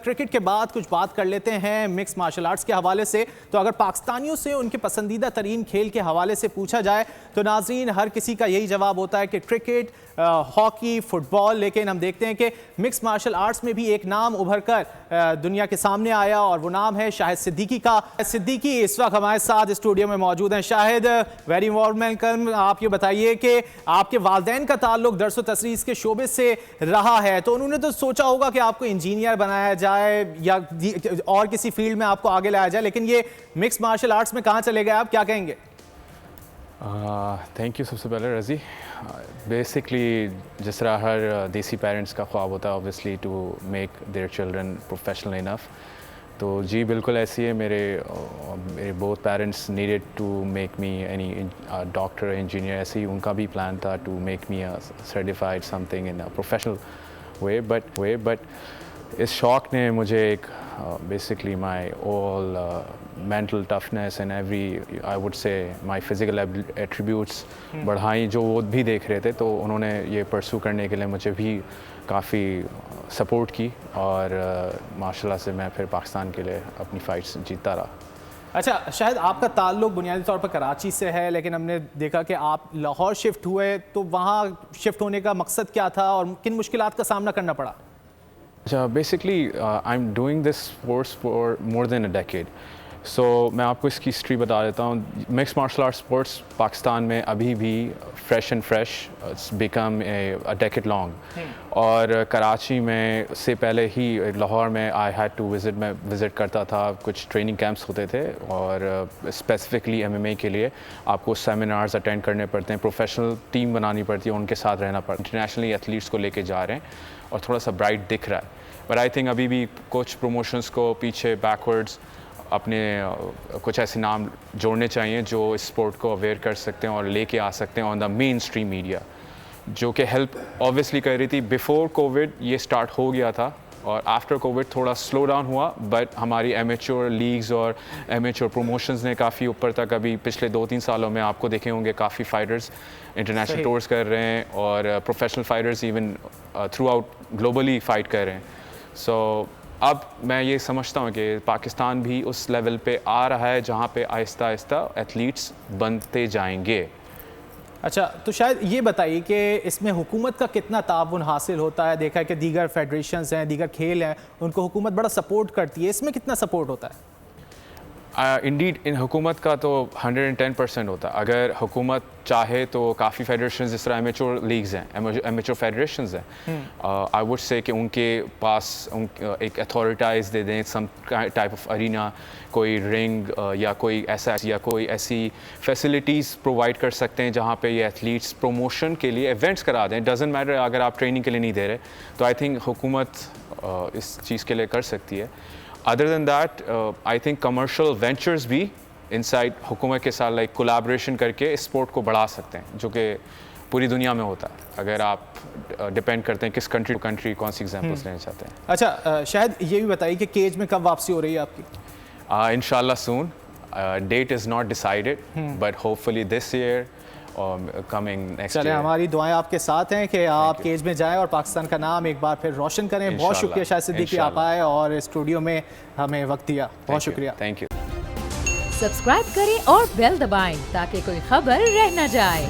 Cricket کے بعد کچھ بات کر لیتے ہیں مکس مارشل آرٹس کے حوالے سے. تو اگر پاکستانیوں سے ان کے پسندیدہ ترین کھیل کے حوالے سے پوچھا جائے تو ناظرین ہر کسی کا یہی جواب ہوتا ہے کہ کرکٹ, ہاکی, فٹ بال. لیکن ہم دیکھتے ہیں کہ مکس مارشل آرٹس میں بھی ایک نام ابھر کر دنیا کے سامنے آیا اور وہ نام ہے شاہد صدیقی کا. صدیقی اس وقت ہمارے ساتھ اسٹوڈیو میں موجود ہیں. شاہد, ویری وارم ویلکم. آپ یہ بتائیے کہ آپ کے والدین کا تعلق درس و تدریس کے شعبے سے رہا ہے, تو انہوں نے تو سوچا ہوگا کہ آپ کو انجینئر بنایا جائے یا اور کسی فیلڈ میں آپ کو آگے لایا جائے, لیکن یہ مکس مارشل آرٹس میں کہاں چلے گئے, آپ کیا کہیں گے؟ Thank you. سب سے پہلے رضی, بیسکلی جس طرح ہر دیسی پیرنٹس کا خواب ہوتا ہے obviously to make their children professional enough, تو جی بالکل ایسی ہے. میرے both parents needed to make me any doctor, engineer, ایسے ہی ان کا بھی پلان تھا to make me certified something in professional way. But اس شوق نے مجھے ایک basically my all mental toughness and every I would say my physical attributes بڑھائیں, جو وہ بھی دیکھ رہے تھے. تو انہوں نے یہ پرسو کرنے کے لیے مجھے بھی کافی سپورٹ کی اور ماشاء اللہ سے میں پھر پاکستان کے لیے اپنی فائٹس جیتتا رہا. اچھا شاید آپ کا تعلق بنیادی طور پر کراچی سے ہے, لیکن ہم نے دیکھا کہ آپ لاہور شفٹ ہوئے, تو وہاں شفٹ ہونے کا مقصد کیا تھا اور کن مشکلات کا سامنا کرنا پڑا؟ اچھا, basically I am doing this sports for more than a decade. So میں آپ کو اس کی ہسٹری بتا دیتا ہوں. Mix martial art sports Pakistan میں ابھی بھی fresh and fresh, it's become a decade long. اور کراچی میں سے پہلے ہی لاہور میں آئی ہیڈ ٹو وزٹ, میں وزٹ کرتا تھا. کچھ ٹریننگ کیمپس ہوتے تھے اور اسپیسیفکلی ایم ایم اے کے لیے آپ کو سیمینارز اٹینڈ کرنے پڑتے ہیں, پروفیشنل ٹیم بنانی پڑتی ہے, ان کے ساتھ رہنا پڑتا ہے. انٹرنیشنلی ایتھلیٹس کو لے کے جا رہے ہیں اور تھوڑا سا برائٹ دکھ رہا ہے. بٹ آئی تھنک ابھی بھی کچھ پروموشنس کو پیچھے بیکورڈز اپنے کچھ ایسے نام جوڑنے چاہیے جو اس اسپورٹ کو اویئر کر سکتے ہیں اور لے کے آ سکتے ہیں آن دا مین اسٹریم میڈیا, جو کہ ہیلپ آبویسلی کر رہی تھی. بیفور کووڈ یہ اسٹارٹ ہو گیا تھا اور آفٹر کووڈ تھوڑا سلو ڈاؤن ہوا, بٹ ہماری ایمیچور لیگز اور ایمیچور پروموشنز نے کافی اوپر تک ابھی پچھلے 2-3 سالوں میں آپ کو دیکھے ہوں گے کافی فائٹرز انٹرنیشنل ٹورز کر رہے ہیں اور professional fighters even through out globally fight کر رہے ہیں. سو اب میں یہ سمجھتا ہوں کہ پاکستان بھی اس لیول پہ آ رہا ہے جہاں پہ آہستہ آہستہ ایتھلیٹس بنتے جائیں گے. اچھا, تو شاید یہ بتائیے کہ اس میں حکومت کا کتنا تعاون حاصل ہوتا ہے؟ دیکھا ہے کہ دیگر فیڈریشنز ہیں, دیگر کھیل ہیں, ان کو حکومت بڑا سپورٹ کرتی ہے, اس میں کتنا سپورٹ ہوتا ہے؟ انڈیڈ ان حکومت کا تو 110% ہوتا ہے. اگر حکومت چاہے تو کافی فیڈریشنز جس طرح ایمیچور لیگز ہیں, ایمیچور فیڈریشنز ہیں, آئی وڈ سے کہ ان کے پاس ایک اتھارٹائز دے دیں, سم ٹائپ آف ارینا, کوئی رنگ یا کوئی ایسا یا کوئی ایسی فیسلٹیز پرووائڈ کر سکتے ہیں جہاں پہ یہ ایتھلیٹس پروموشن کے لیے ایونٹس کرا دیں. ڈزنٹ میٹر اگر آپ ٹریننگ کے لیے نہیں دے رہے, تو آئی تھنک حکومت اس چیز کے لیے کر سکتی ہے. Other than that, I think commercial ventures بھی inside حکومت کے ساتھ لائک کولیبریشن کر کے اسپورٹ کو بڑھا سکتے ہیں, جو کہ پوری دنیا میں ہوتا ہے. اگر آپ ڈپینڈ کرتے ہیں کس کنٹری کون سی ایگزامپلس لینا چاہتے ہیں. اچھا شاید یہ بھی بتائیے کہ کیج میں کب واپسی ہو رہی ہے آپ کی؟ انشاءاللہ soon. Date is not decided but hopefully this year coming next. چلیں, ہماری دعائیں آپ کے ساتھ ہیں کہ آپ کیج میں جائیں اور پاکستان کا نام ایک بار پھر روشن کریں. بہت شکریہ شاہد صدیقی, آپ آئے اور اسٹوڈیو میں ہمیں وقت دیا. بہت شکریہ. Thank you. سبسکرائب کریں اور بیل دبائیں تاکہ کوئی خبر رہ نہ جائے.